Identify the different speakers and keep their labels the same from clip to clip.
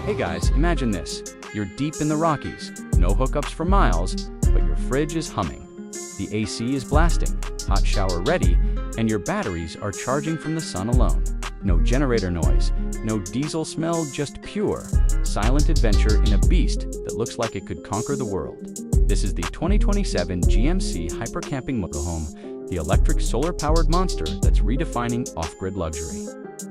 Speaker 1: Hey guys, imagine this. You're deep in the Rockies, no hookups for miles, but your fridge is humming. The AC is blasting, hot shower ready, and your batteries are charging from the sun alone. No generator noise, no diesel smell, just pure, silent adventure in a beast that looks like it could conquer the world. This is the 2027 GMC Hyper Camping Motorhome, the electric solar-powered monster that's redefining off-grid luxury.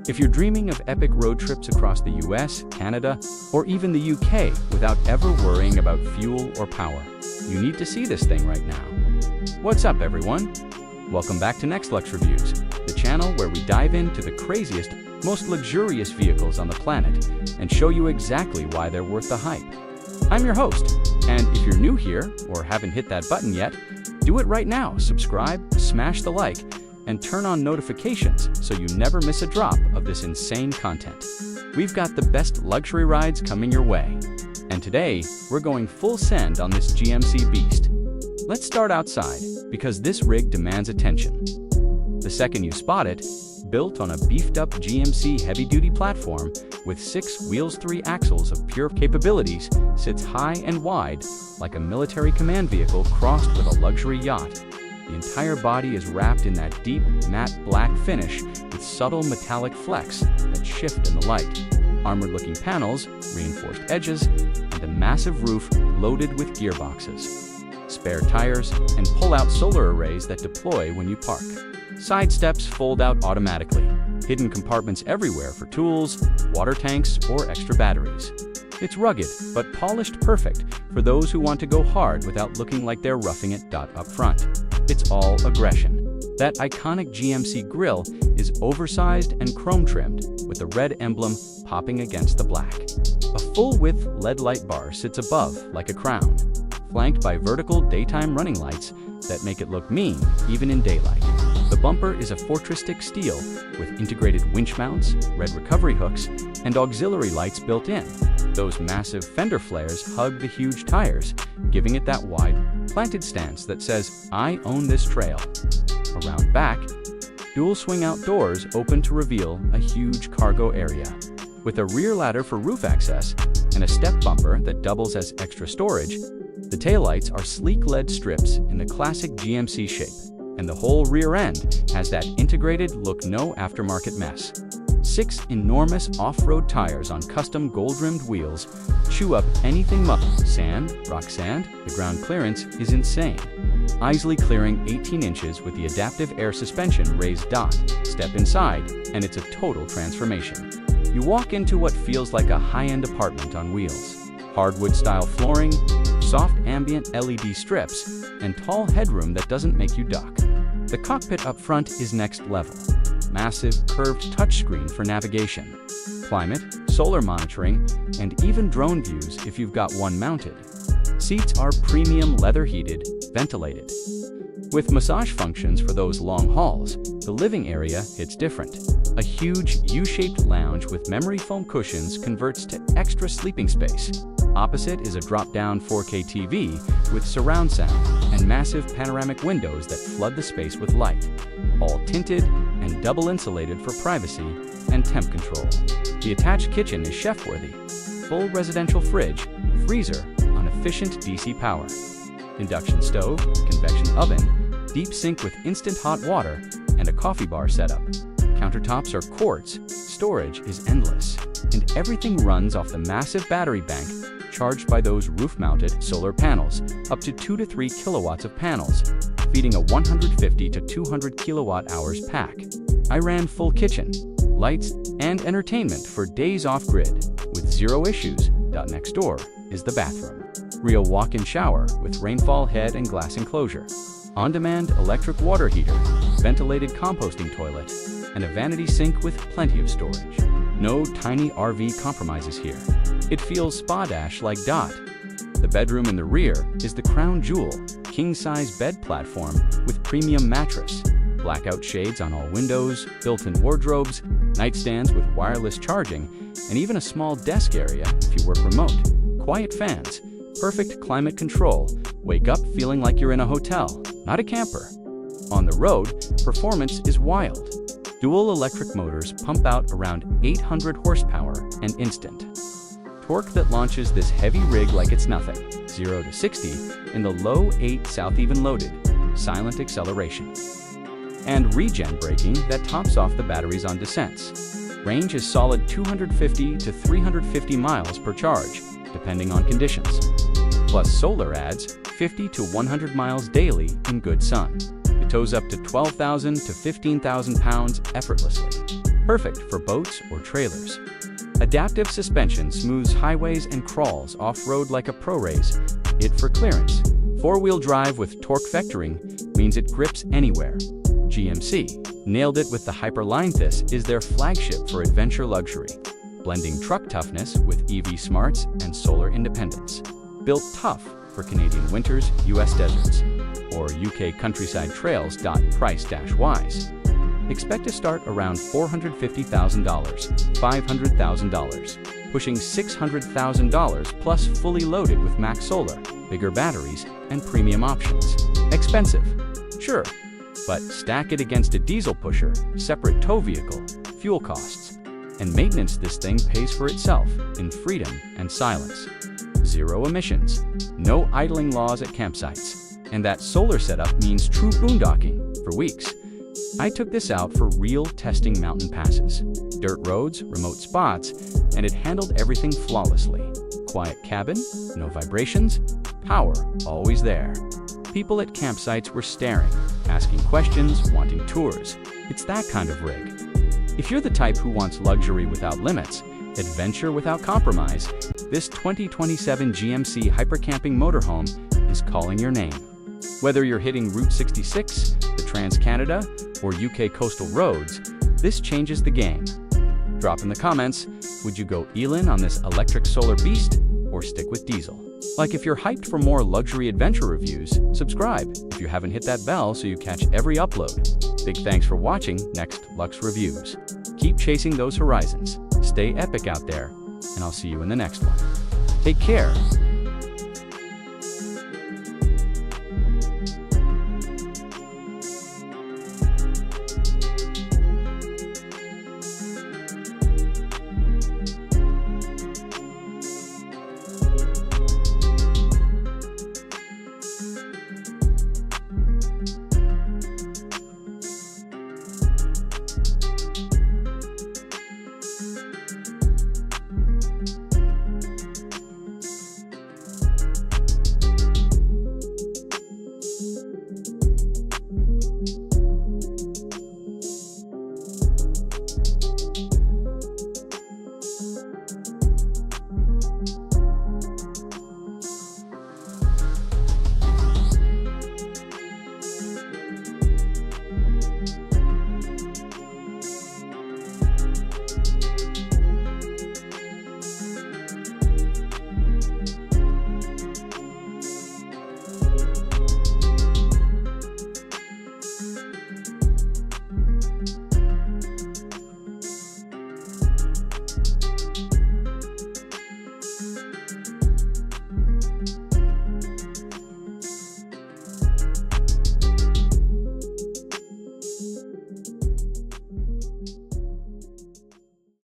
Speaker 1: If you're dreaming of epic road trips across the US, Canada, or even the UK without ever worrying about fuel or power, you need to see this thing right now. What's up, everyone? Welcome back to NextLux Reviews, the channel where we dive into the craziest, most luxurious vehicles on the planet and show you exactly why they're worth the hype. I'm your host, and if you're new here or haven't hit that button yet, do it right now. Subscribe, smash the like, and turn on notifications so you never miss a drop of this insane content. We've got the best luxury rides coming your way. And today, we're going full send on this GMC beast. Let's start outside, because this rig demands attention. The second you spot it, built on a beefed-up GMC heavy-duty platform with 6 wheels, 3 axles of pure capabilities, sits high and wide like a military command vehicle crossed with a luxury yacht. The entire body is wrapped in that deep, matte black finish with subtle metallic flecks that shift in the light. Armored-looking panels, reinforced edges, and a massive roof loaded with gearboxes. Spare tires, and pull-out solar arrays that deploy when you park. Side steps fold out automatically. Hidden compartments everywhere for tools, water tanks, or extra batteries. It's rugged, but polished perfect for those who want to go hard without looking like they're roughing it up front. It's all aggression. That iconic GMC grille is oversized and chrome-trimmed, with the red emblem popping against the black. A full-width LED light bar sits above like a crown, flanked by vertical daytime running lights that make it look mean even in daylight. The bumper is a futuristic steel with integrated winch mounts, red recovery hooks, and auxiliary lights built in. Those massive fender flares hug the huge tires, giving it that wide, planted stance that says, "I own this trail." Around back, dual swing-out doors open to reveal a huge cargo area. With a rear ladder for roof access and a step bumper that doubles as extra storage, the taillights are sleek LED strips in the classic GMC shape, and the whole rear end has that integrated look, no aftermarket mess. 6 enormous off-road tires on custom gold-rimmed wheels chew up anything sand, rock sand. The ground clearance is insane, easily clearing 18 inches with the adaptive air suspension raised dot. Step inside, and it's a total transformation. You walk into what feels like a high-end apartment on wheels. Hardwood-style flooring, soft ambient LED strips, and tall headroom that doesn't make you duck. The cockpit up front is next level. Massive, curved touchscreen for navigation, climate, solar monitoring, and even drone views if you've got one mounted. Seats are premium leather-heated, ventilated. With massage functions for those long hauls, the living area hits different. A huge U-shaped lounge with memory foam cushions converts to extra sleeping space. Opposite is a drop-down 4K TV with surround sound and massive panoramic windows that flood the space with light, all tinted and double insulated for privacy and temp control. The attached kitchen is chef-worthy. Full residential fridge, freezer on efficient DC power. Induction stove, convection oven, deep sink with instant hot water, and a coffee bar setup. Countertops are quartz, storage is endless, and everything runs off the massive battery bank charged by those roof-mounted solar panels, up to 2 to 3 kilowatts of panels, feeding a 150 to 200 kilowatt-hours pack. I ran full kitchen, lights, and entertainment for days off-grid, with zero issues. Next door is the bathroom. Real walk-in shower with rainfall head and glass enclosure. On-demand electric water heater, ventilated composting toilet, and a vanity sink with plenty of storage. No tiny RV compromises here. It feels spa-like dot. The bedroom in the rear is the crown jewel, king-size bed platform with premium mattress, blackout shades on all windows, built-in wardrobes, nightstands with wireless charging, and even a small desk area if you work remote. Quiet fans, perfect climate control. Wake up feeling like you're in a hotel, not a camper. On the road, performance is wild. Dual electric motors pump out around 800 horsepower and instant. torque that launches this heavy rig like it's nothing. 0 to 60 in the low 8 south even loaded. Silent acceleration. And regen braking that tops off the batteries on descents. Range is solid 250 to 350 miles per charge, depending on conditions. Plus solar adds 50 to 100 miles daily in good sun. It tows up to 12,000 to 15,000 pounds effortlessly. Perfect for boats or trailers. Adaptive suspension smooths highways and crawls off-road like a pro race. It for clearance. Four-wheel drive with torque vectoring means it grips anywhere. GMC nailed it with the Hyper line. This is their flagship for adventure luxury, blending truck toughness with EV smarts and solar independence. Built tough for Canadian winters, US deserts, or UK countryside trails. Price-wise. Expect to start around $450,000, $500,000, pushing $600,000 plus fully loaded with max solar, bigger batteries, and premium options. Expensive? Sure. But stack it against a diesel pusher, separate tow vehicle, fuel costs, and maintenance. This thing pays for itself in freedom and silence. Zero emissions, no idling laws at campsites, and that solar setup means true boondocking for weeks. I took this out for real testing mountain passes, dirt roads, remote spots, and it handled everything flawlessly. Quiet cabin, no vibrations, power always there. People at campsites were staring, asking questions, wanting tours. It's that kind of rig. If you're the type who wants luxury without limits, adventure without compromise, this 2027 GMC Hyper Camping Motorhome is calling your name. Whether you're hitting Route 66, the Trans-Canada, or UK coastal roads, this changes the game. Drop in the comments, would you go Elon on this electric solar beast, or stick with diesel? Like, if you're hyped for more luxury adventure reviews, subscribe if you haven't hit that bell so you catch every upload. Big thanks for watching NextLux Reviews. Keep chasing those horizons, stay epic out there, and I'll see you in the next one. Take care.